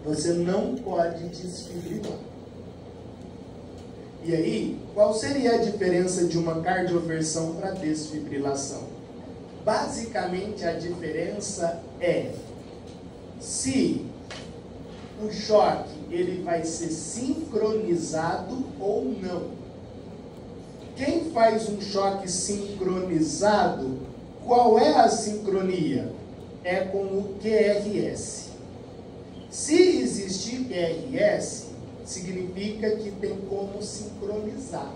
Você não pode desfibrilar. E aí, qual seria a diferença de uma cardioversão para desfibrilação? Basicamente, a diferença é se o choque ele vai ser sincronizado ou não. Quem faz um choque sincronizado, qual é a sincronia? É com o QRS. Se existir QRS, significa que tem como sincronizar.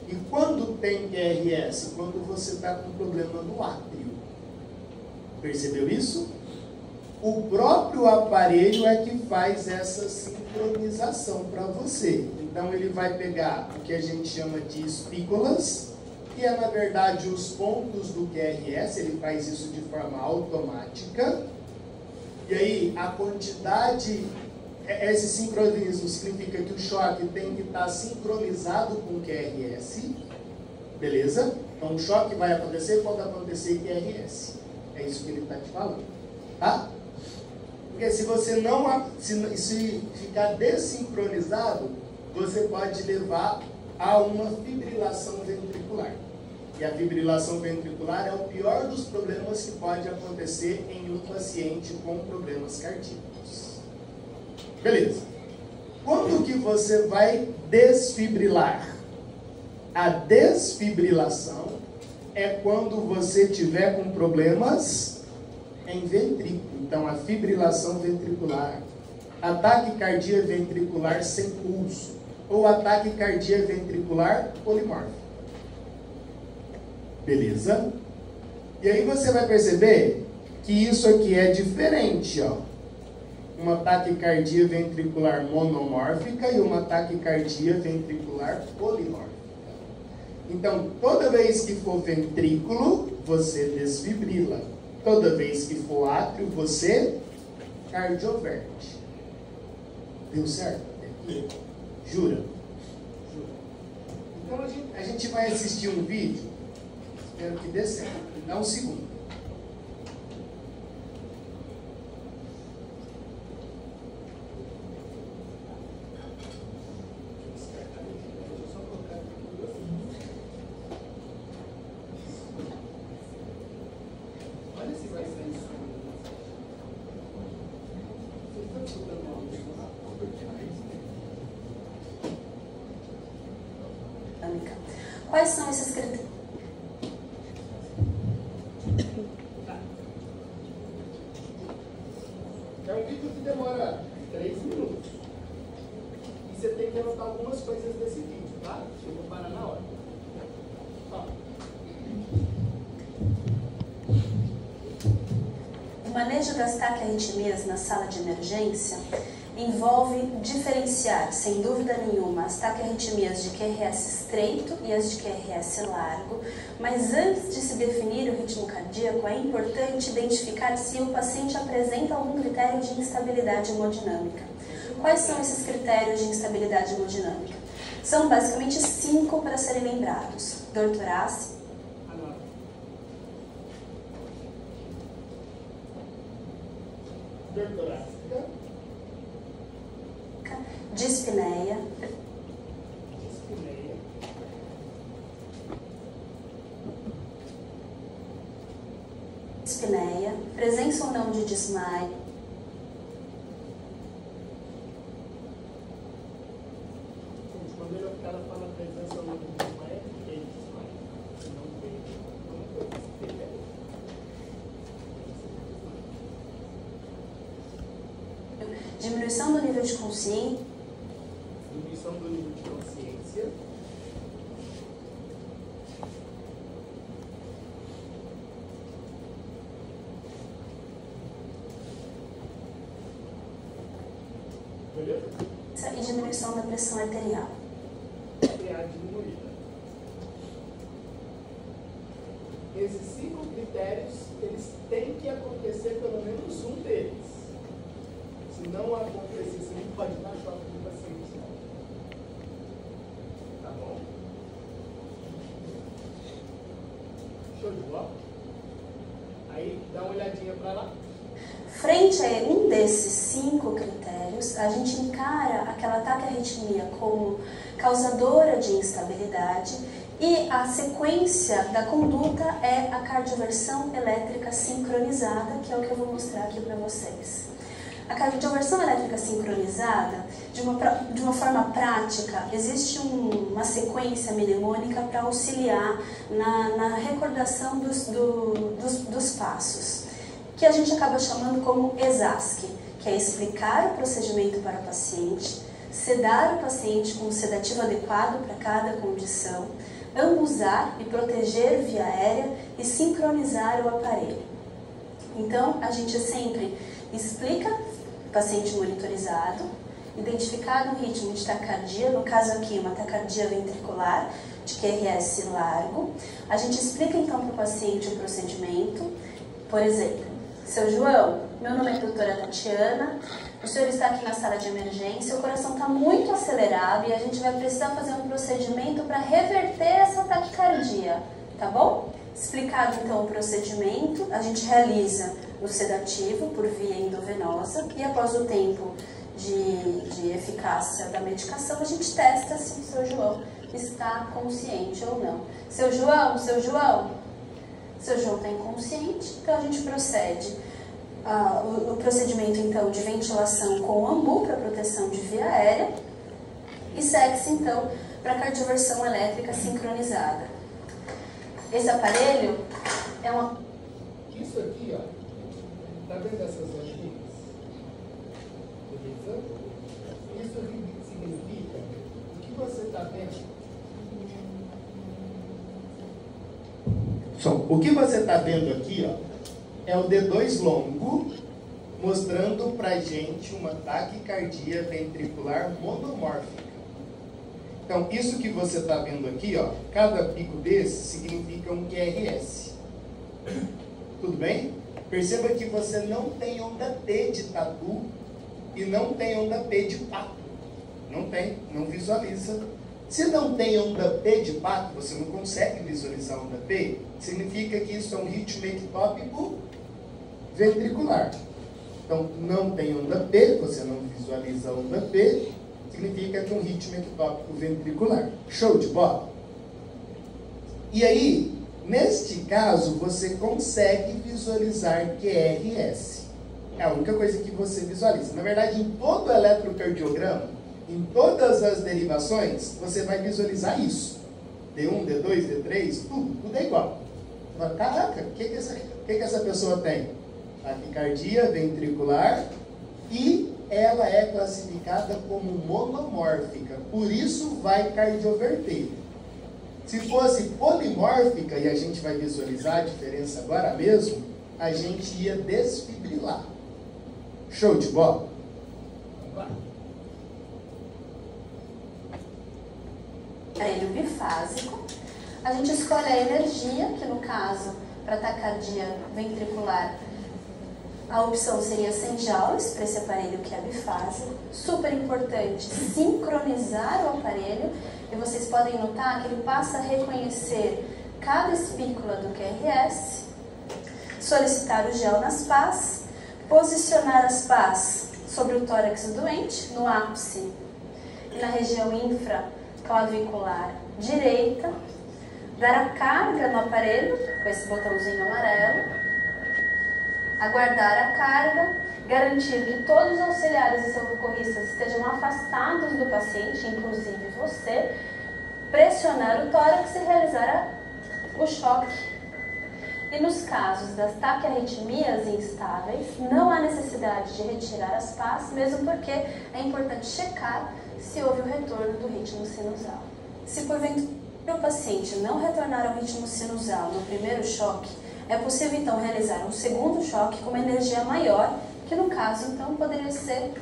E quando tem QRS? Quando você está com problema no átrio. Percebeu isso? O próprio aparelho é que faz essa sincronização para você. Então ele vai pegar o que a gente chama de espículas, que é na verdade os pontos do QRS, ele faz isso de forma automática. E aí a quantidade, esse sincronismo significa que o choque tem que estar sincronizado com o QRS, beleza? Então o choque vai acontecer quando acontecer QRS. É isso que ele está te falando, tá? Porque se você não, se ficar desincronizado, você pode levar a uma fibrilação ventricular. E a fibrilação ventricular é o pior dos problemas que pode acontecer em um paciente com problemas cardíacos. Beleza. Quando que você vai desfibrilar? A desfibrilação é quando você tiver com problemas em ventrículo. Então, a fibrilação ventricular, ataque cardíaco ventricular sem pulso, ou ataque cardíaco ventricular polimórfico. Beleza? E aí você vai perceber que isso aqui é diferente, ó. Uma taquicardia ventricular monomórfica e uma taquicardia ventricular polimórfica. Então, toda vez que for ventrículo, você desfibrila. Toda vez que for átrio, você cardioverte. Deu certo? Jura? Então, a gente vai assistir um vídeo. Espero que dê certo. Dá um segundo. Quais são esses critérios? É um vídeo que demora 3 minutos. E você tem que anotar algumas coisas desse vídeo, tá? Eu vou parar na hora. Ó. O manejo das taquiarritmias na sala de emergência envolve diferenciar, sem dúvida nenhuma, as taquiarritmias de QRS estreito e as de QRS largo, mas antes de se definir o ritmo cardíaco, é importante identificar se o paciente apresenta algum critério de instabilidade hemodinâmica. Quais são esses critérios de instabilidade hemodinâmica? São basicamente 5 para serem lembrados: dor torácica, Dor torácica, dispneia, presença ou não de desmaio, quando ela fala presença ou não de desmaio, é desmaio. Se não tem, não tem. diminuição do nível de consciência, Diminuição do nível de consciência. Beleza? e diminuição da pressão arterial. PA diminuída. Esses 5 critérios, eles têm que acontecer pelo menos um deles. Se não acontecer, você não pode dar choque no paciente. Tá bom? Show de bola? Aí, dá uma olhadinha para lá. Frente um desses 5 critérios, a gente encara aquela taquiarritmia como causadora de instabilidade e a sequência da conduta é a cardioversão elétrica sincronizada, que é o que eu vou mostrar aqui para vocês. A cardioversão elétrica sincronizada, de uma forma prática, existe uma sequência mnemônica para auxiliar na recordação dos passos, que a gente acaba chamando como ESASC, que é explicar o procedimento para o paciente, sedar o paciente com um sedativo adequado para cada condição, ambusar e proteger via aérea e sincronizar o aparelho. Então, a gente sempre explica o paciente monitorizado, identificado um ritmo de taquicardia, no caso aqui uma taquicardia ventricular de QRS largo. A gente explica então para o paciente o procedimento, por exemplo, seu João, meu nome é doutora Tatiana, o senhor está aqui na sala de emergência, o coração está muito acelerado e a gente vai precisar fazer um procedimento para reverter essa taquicardia, tá bom? Explicado então o procedimento, a gente realiza o sedativo por via endovenosa e após o tempo de eficácia da medicação, a gente testa se o seu João está consciente ou não. Seu João está inconsciente, então a gente procede. O procedimento então de ventilação com AMBU para proteção de via aérea e segue-se então para a cardioversão elétrica sincronizada. Esse aparelho é uma... Isso aqui, ó, tá vendo essas ondinhas? Beleza? Isso significa o que você está vendo. O que você está vendo aqui, ó, é o D2 longo, mostrando para a gente uma taquicardia ventricular monomórfica. Então, isso que você está vendo aqui, ó, cada pico desse significa um QRS. Tudo bem? Perceba que você não tem onda T de tatu e não tem onda P de pato. Não tem, não visualiza. Se não tem onda P de pato, você não consegue visualizar onda P, significa que isso é um ritmo ectópico ventricular. Então, não tem onda P, você não visualiza a onda P, significa que é um ritmo ectópico ventricular. Show de bola? E aí, neste caso, você consegue visualizar QRS. É a única coisa que você visualiza. Na verdade, em todo eletrocardiograma, em todas as derivações, você vai visualizar isso. D1, D2, D3, tudo é igual. Caraca, o que essa pessoa tem? Taquicardia ventricular e ela é classificada como monomórfica, por isso vai cardioverter. Se fosse polimórfica, e a gente vai visualizar a diferença agora mesmo, a gente ia desfibrilar. Show de bola? Aparelho bifásico, a gente escolhe a energia, que no caso, para taquicardia ventricular, a opção seria 100 joules para esse aparelho que é bifásico. Super importante sincronizar o aparelho, e vocês podem notar que ele passa a reconhecer cada espícula do QRS, solicitar o gel nas pás, posicionar as pás sobre o tórax do doente, no ápice e na região infraclavicular direita, dar a carga no aparelho, com esse botãozinho amarelo, aguardar a carga, garantir que todos os auxiliares e socorristas estejam afastados do paciente, inclusive você, pressionar o tórax e realizar o choque. E nos casos das taquiarritmias instáveis, não há necessidade de retirar as pás, mesmo porque é importante checar se houve o retorno do ritmo sinusal. Se porventura o paciente não retornar ao ritmo sinusal no primeiro choque, é possível então realizar um segundo choque com uma energia maior, que no caso então poderia ser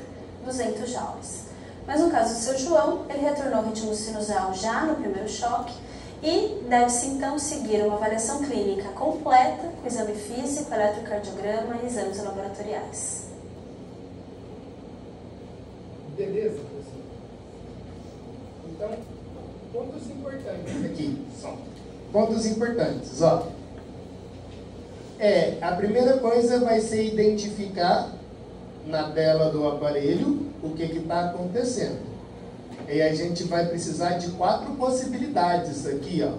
200 joules. Mas no caso do seu João, ele retornou ao ritmo sinusal já no primeiro choque e deve-se então seguir uma avaliação clínica completa com exame físico, eletrocardiograma e exames laboratoriais. Beleza, professor? Então, pontos importantes aqui são pontos importantes, ó. A primeira coisa vai ser identificar na tela do aparelho o que está acontecendo. E a gente vai precisar de 4 possibilidades aqui, ó,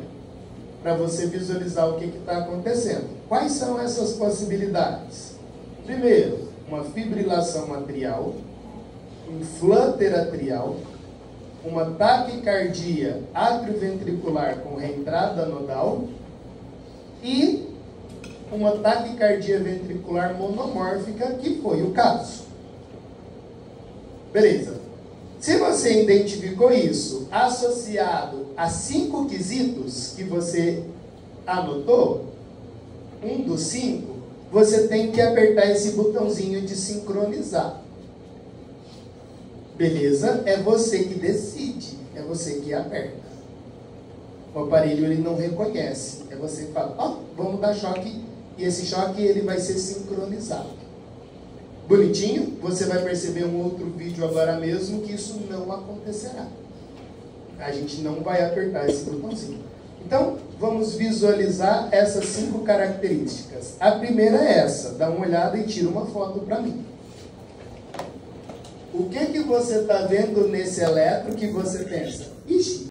para você visualizar o que está acontecendo. Quais são essas possibilidades? Primeiro, uma fibrilação atrial, um flutter atrial, uma taquicardia atrioventricular com reentrada nodal e uma taquicardia ventricular monomórfica, que foi o caso. Beleza. Se você identificou isso associado a 5 quesitos que você anotou, um dos 5, você tem que apertar esse botãozinho de sincronizar. Beleza? É você que decide, é você que aperta. O aparelho ele não reconhece, é você que fala, ó, vamos dar choque, e esse choque ele vai ser sincronizado. Bonitinho? Você vai perceber um outro vídeo agora mesmo que isso não acontecerá. A gente não vai apertar esse botãozinho. Então, vamos visualizar essas 5 características. A primeira é essa. Dá uma olhada e tira uma foto para mim. O que você está vendo nesse eletro que você pensa? Ixi,